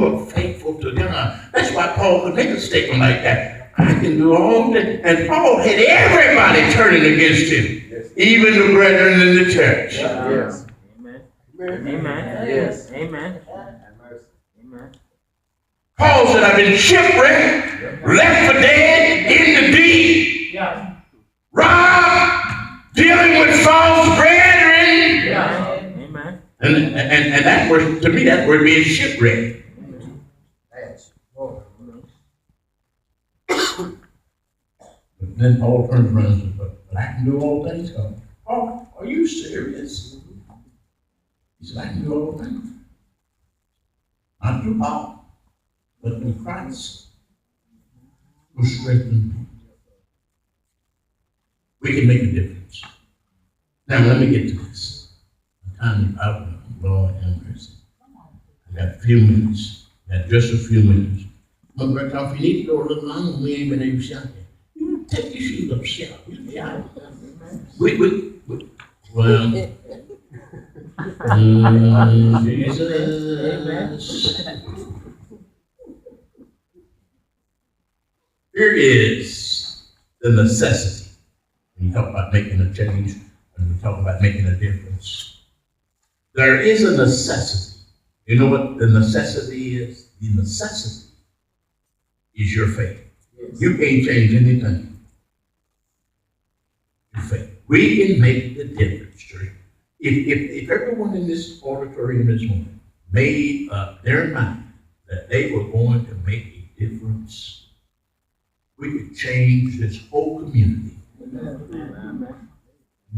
are faithful to God. That's why Paul could make a statement like that. I can do all that. And Paul had everybody turning against him, even the brethren in the church. Yes. Amen. Amen. Yes. Amen. Amen. Paul said, I've been shipwrecked, left for dead, in the deep, robbed, dealing with false brethren. Amen. And that word, to me, that word means shipwrecked. But then Paul turns around and says, but I can do all things. Paul, are you serious? He said, I can do all things. Not through Paul, but through Christ, who strengthens me. We can make a difference. Now, let me get to this. The time is out. Lord have mercy. I got a few minutes. Got just a few minutes. But Brother Coffey, you need to go a little longer. We ain't been able to shout that. You take your shoes up, shout. You shout. Well, Jesus. Here is the necessity. When you talk about making a change, when we talk about making a difference, there is a necessity. You know what the necessity is? The necessity is your faith. Yes. You can't change anything. Your faith. We can make the difference, church. If everyone in this auditorium this morning made up their mind that they were going to make a difference, we could change this whole community. Amen. Amen.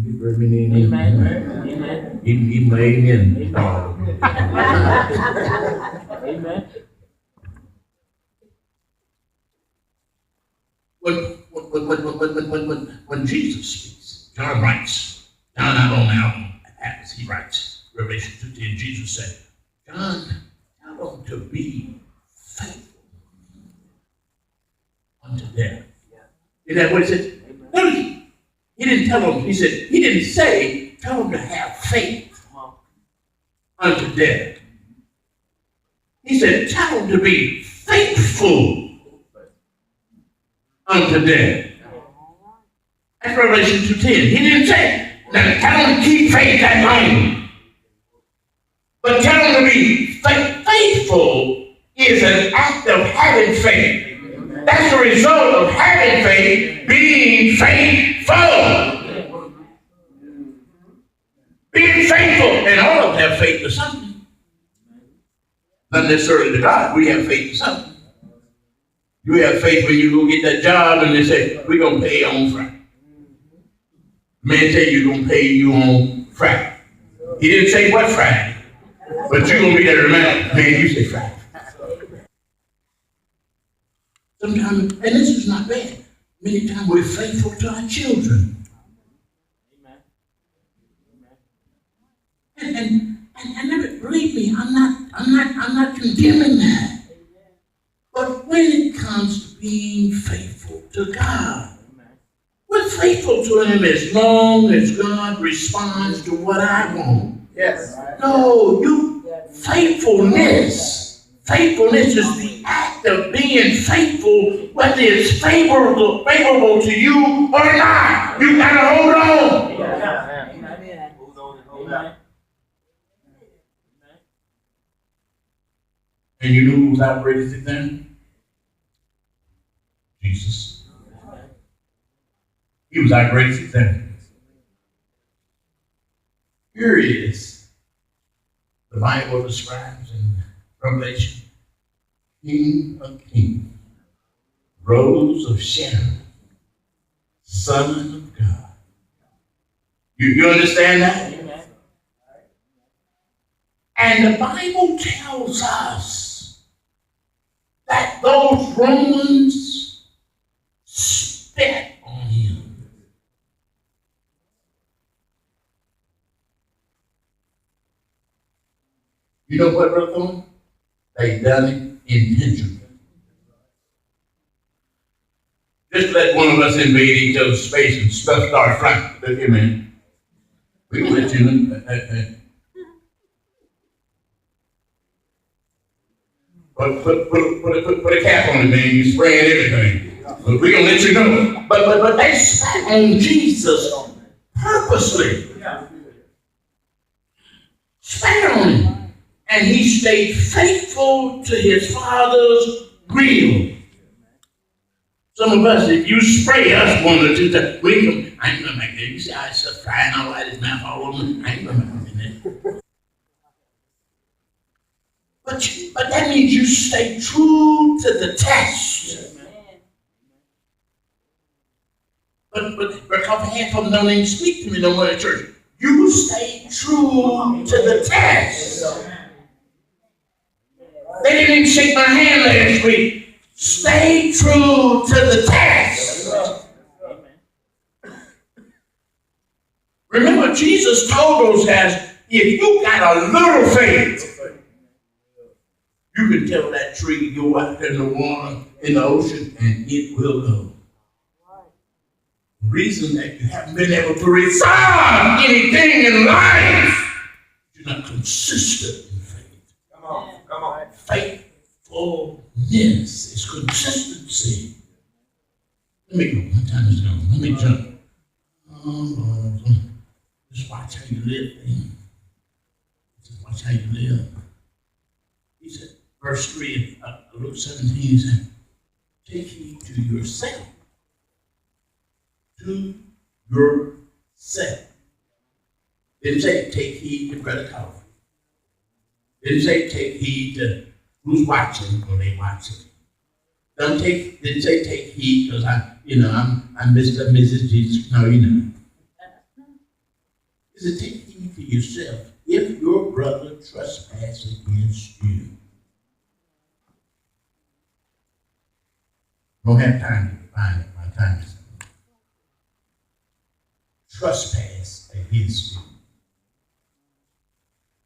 Amen. Even my amen. Amen. When Jesus speaks, John writes, John not on now, as he writes, Revelation 2:10, Jesus said, John, tell them to be faithful unto death. Is that what he said? Notice, he didn't tell them, he didn't say, tell them to have faith unto death. He said, tell them to be faithful unto death. That's Revelation 2:10. He didn't say, now tell them to keep faith that long. But tell them to be faithful is an act of having faith. That's the result of having faith, being faithful. Being faithful. And all of us have faith to something. Not necessarily to God. We have faith to something. You have faith when you go get that job and they say, we're going to pay you on Friday. The man tell you going to pay you on Friday. He didn't say what Friday. But you're going to be there to remember. Man, you say Friday. Sometimes, and this is not bad. Many times we're faithful to our children. Amen. And believe me, I'm not condemning that. But when it comes to being faithful to God, we're faithful to Him as long as God responds to what I want. Yes. No, faithfulness is the act of being faithful, whether it's favorable to you or not. You gotta hold on. Amen. Hold on. And you knew who was our greatest example? Jesus. He was our greatest example. Here is the Bible describes in Revelation, King of Kings, Rose of Sharon, Son of God. You understand that? Amen. And the Bible tells us that those Romans spit on him. You know what, Brother Thorne? They done it intentionally. Just let one of us invade each other's space and stuff start flying. Look here, man. We can let you know. Put a cap on it, man. You spraying everything. But we're gonna let you know. But they spat on Jesus purposely. Spat on him. And he stayed faithful to his Father's will. Some of us, if you spray us one or two times, I ain't gonna make that. You see how it's frying all out his mouth all over me? I ain't gonna make that. But that means you stay true to the test. But Coffey half of them don't even speak to me no more at church. You stay true to the test. They didn't even shake my hand last week. Stay true to the test. Remember, Jesus told those guys, if you got a little faith, you can tell that tree to go out there in the water, in the ocean, and it will go. The reason that you haven't been able to resolve anything in life, you're not consistent in faith. Come on. Faithfulness is consistency. Let me go. My time is gone. Let me jump. Just watch how you live, man. Just watch how you live. He said, verse 3 of Luke 17, he said, take heed to yourself. To yourself. Didn't say take heed to Brother Coffey. Didn't say take heed to who's watching when they watching. Didn't say take heed because I'm Mr. and Mrs. Jesus. No, you know. He said take heed to yourself if your brother trespasses against you. Don't have time to define it. My time is up. Trespass against you.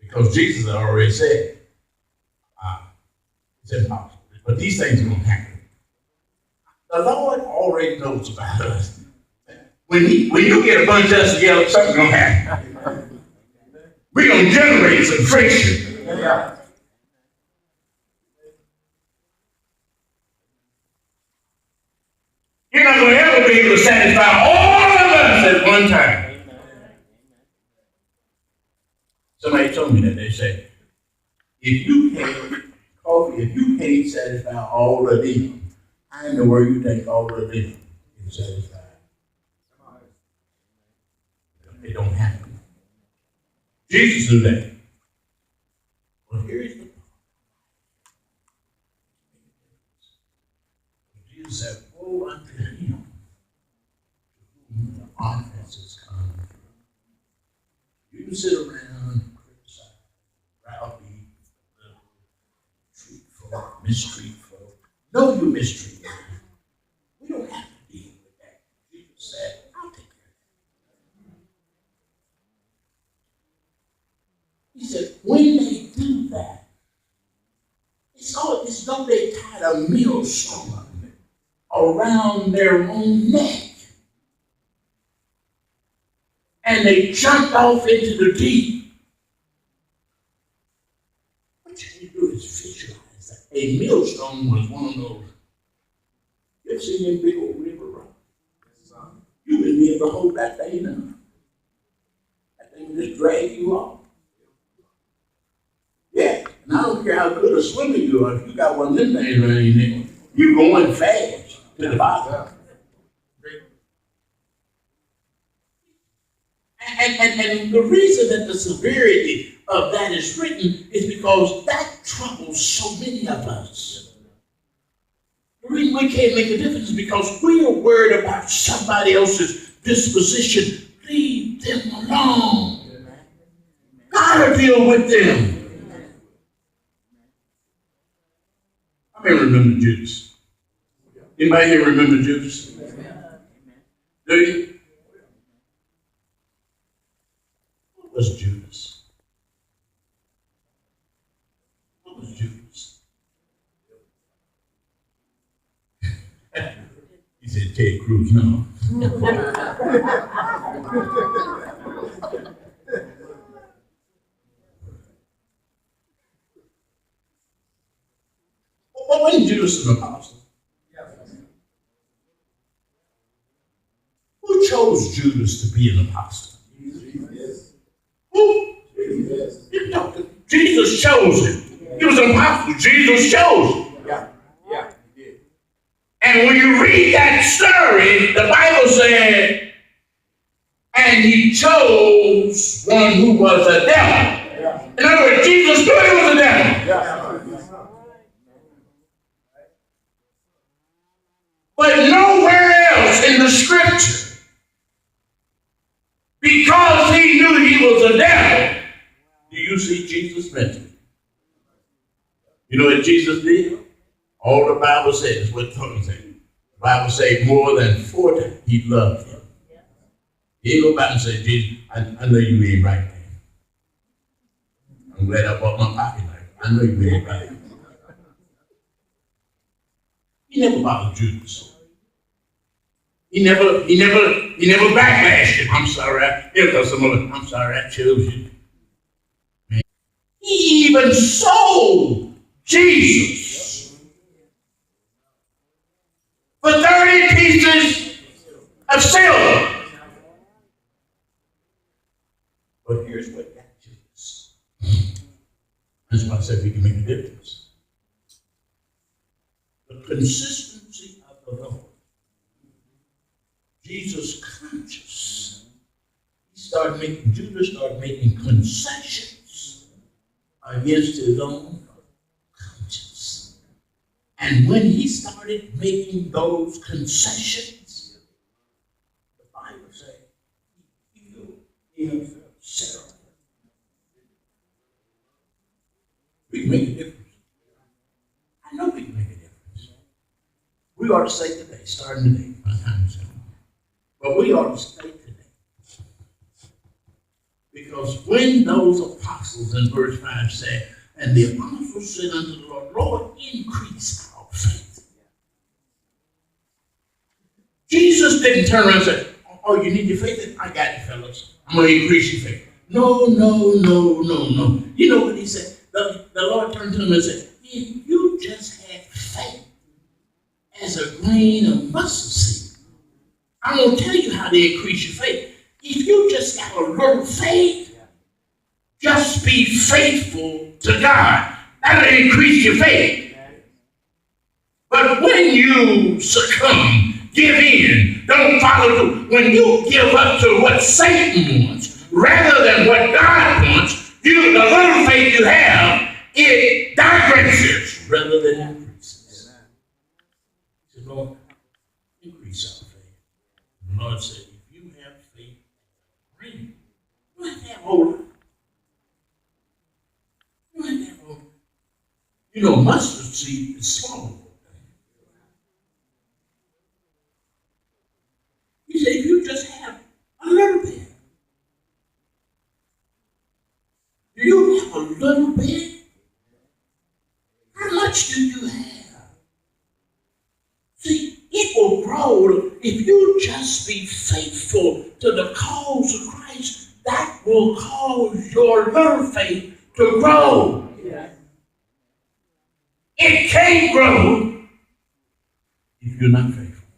Because Jesus had already said, it's impossible. But these things are going to happen. The Lord already knows about us. When you get a bunch of us together, something's going to happen. We're going to generate some friction. Yeah. You're not going to ever be able to satisfy all of us at one time. Somebody told me that. They said, if you can't satisfy all of them, I know where you think all of them can satisfy. It don't happen. Jesus knew that. Well, here's the problem. Jesus said, woe unto him to whom the offenses come. You can sit around, criticize, browbeat, treat folk, mistreat folk. No, you mistreat them. We don't have to deal with that. Jesus said, I'll take care of that. He said, when they do that, it's though they tied a millstone around their own neck. And they jumped off into the deep. What you need to do is visualize that. A millstone was one of those. You ever seen them big old river rocks? You wouldn't be able to hold that thing up. That thing would just drag you off. Yeah, and I don't care how good a swimmer you are, if you got one of them things around your neck, you're going fast to the bottom. And the reason that the severity of that is written is because that troubles so many of us. The reason we can't make a difference is because we are worried about somebody else's disposition. Leave them alone. God will deal with them. I may remember Judas. Anybody here remember Judas? Do you? What was Judas? What was Judas? He said, Ted Cruz, no. Wasn't Judas an apostle? Who chose Judas to be an apostle? Who? Jesus chose him. He was an apostle. Jesus chose him. And when you read that story, the Bible said, and he chose one who was a devil. In other words, Jesus knew he was a devil. But nowhere else in the scripture, because he knew he was a devil, do you see Jesus mentioned? You know what Jesus did? All the Bible says, what Tony said. The Bible says more than 40, he loved him. He ain't go back and say, Jesus, I know you ain't right there. I'm glad I bought my pocket knife. I know you ain't right. He never bothered Judas. He never backlashed him. I'm sorry. I'm sorry I chose you. Man. He even sold Jesus for 30 pieces of silver. But here's what got Judas. That's why I said we can make a difference. The consistency of the Lord. Jesus conscious. Judas started making concessions against his own conscience. And when he started making those concessions, the Bible says he killed himself. We can make a difference. I know we can make a difference. We ought to say today, starting today, my time is up. But we ought to stay today. Because when those apostles in verse 5 said, and the apostles said unto the Lord, Lord, increase our faith. Jesus didn't turn around and say, oh, you need your faith? I got you, fellas. I'm going to increase your faith. No. You know what he said? The Lord turned to him and said, if you just had faith as a grain of mustard seed, I'm going to tell you how to increase your faith. If you just got a little faith, just be faithful to God. That'll increase your faith. But when you succumb, give in, don't follow through, when you give up to what Satan wants rather than what God wants, the little faith you have, it digresses rather than increases. He said, Lord, increase our faith. The Lord said, if you have faith, bring. You don't have to have whole lot. You don't have to have whole lot. You know, mustard seed is small. He said, if you just have a little bit. Do you have a little bit? How much do you have? See, it will grow if you just be faithful to the cause of Christ. That will cause your little faith to grow. Yeah. It can't grow if you're not faithful.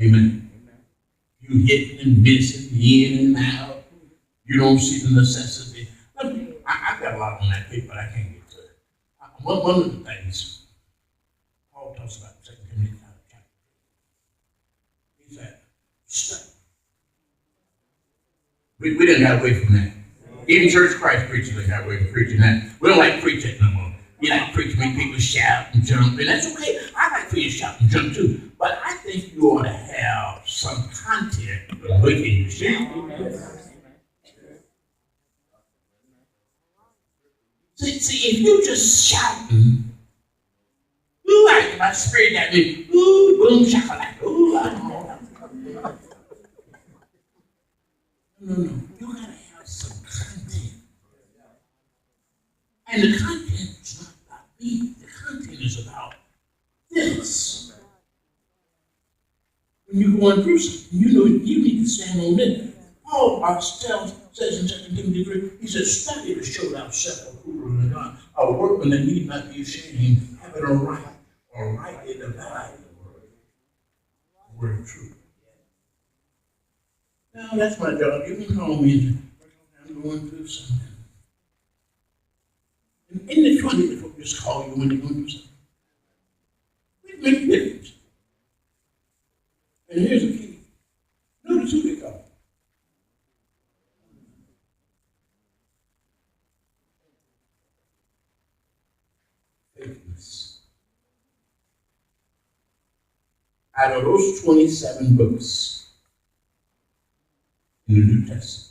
Amen. You hitting and missing, in and out. You don't see the necessity. I've got a lot on that page, but I can't get to it. One of the things Paul talks about in 2 Timothy chapter 3. He said, study. We didn't got away from that. Even Church of Christ preachers didn't got away from preaching that. We don't like preaching no more. You like preaching when people shout and jump, and that's okay. I like for you to shout and jump too. But I think you ought to have some content making you shout. See, if you just shouting, ooh, like my spirit got me, ooh, boom, shakalaka, ooh, No, you gotta have some content. And the content is not about me, the content is about this. When you're going through something, you know you need to stand on it. Paul says in 2 Timothy 3, he says, study to show thyself approved unto God, a a workman that need not be ashamed, having a right or rightly divide the word of truth. Now, that's my job. You can call me and say, I'm going through something. And in the 20th, folk just call you when they're going through something. It makes a difference. And here's the key. Notice who they call. Faithfulness. Out of those 27 books in the New Testament,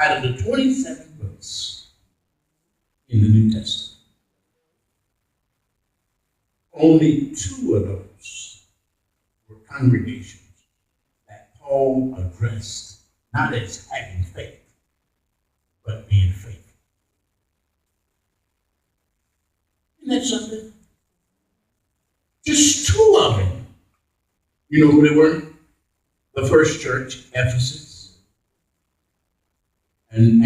out of the 27 books in the New Testament, only 2 of those were congregations that Paul addressed, not as having faith, but being faithful. Isn't that something? Just 2 of them. You know who they were? The first church, Ephesus, and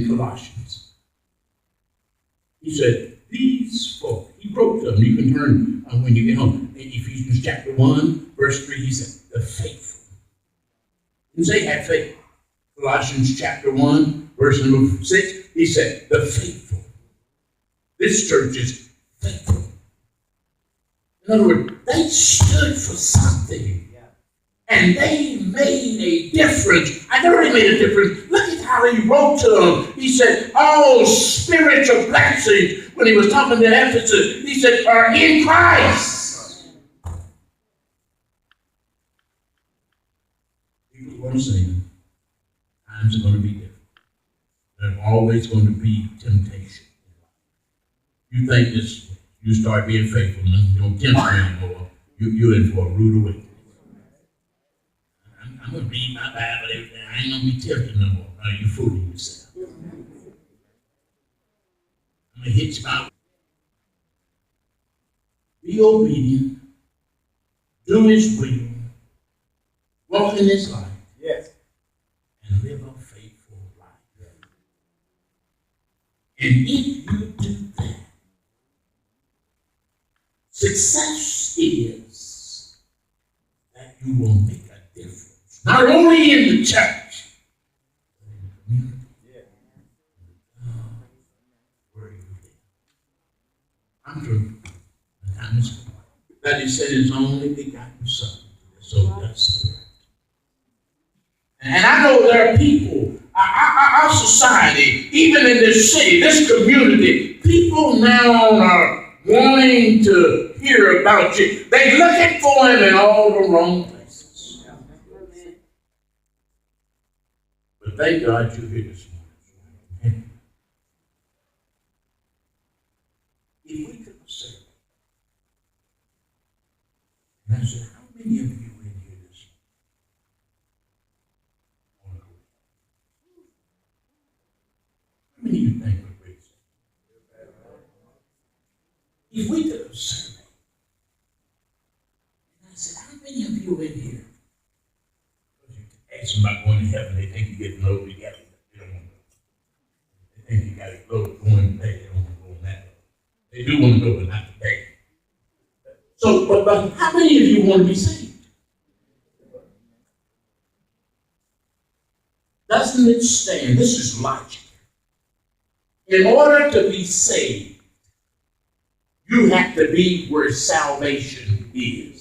Colossians. He said, these folk, he wrote to them. You can turn when you get home. In Ephesians chapter 1, verse 3, he said, the faithful. He didn't say have faith. Colossians chapter 1, verse number 6, he said, the faithful. This church is faithful. In other words, they stood for something. And they made a difference. I know they made a difference. Look at how he wrote to them. He said, all spiritual blessings, when he was talking to Ephesus, he said, are in Christ. People are going to say, times are going to be different. There's always going to be temptation. You think this, you start being faithful, and you don't tempt you anymore, you're in for a rude awakening. I'm going to read my Bible every day. I ain't going to be tempted no more. Are you fooling yourself? I'm going to hit you out. Be obedient. Do his will. Walk in his life. Yes. And live a faithful life. And if you do that, success is that you will make a difference. Not only in the church, but in the community. Where you live. I'm through. The time is come. That he said his only begotten Son. So that's the word. And I know there are people, our society, even in this city, this community, people now are wanting to hear about you. They're looking for him in all the wrong places. But thank God you're here this morning. If we took a survey, and I said, how many of you in here this morning? How many of you think we're crazy? If we took a survey, and I said, how many of you in here? Ask them about going to heaven, they think you get low together. They don't want to go. They think you got to go going today. They don't want to go on that way. They do want to go, but not today. So, but how many of you want to be saved? Doesn't it stand? This is logic. In order to be saved, you have to be where salvation is.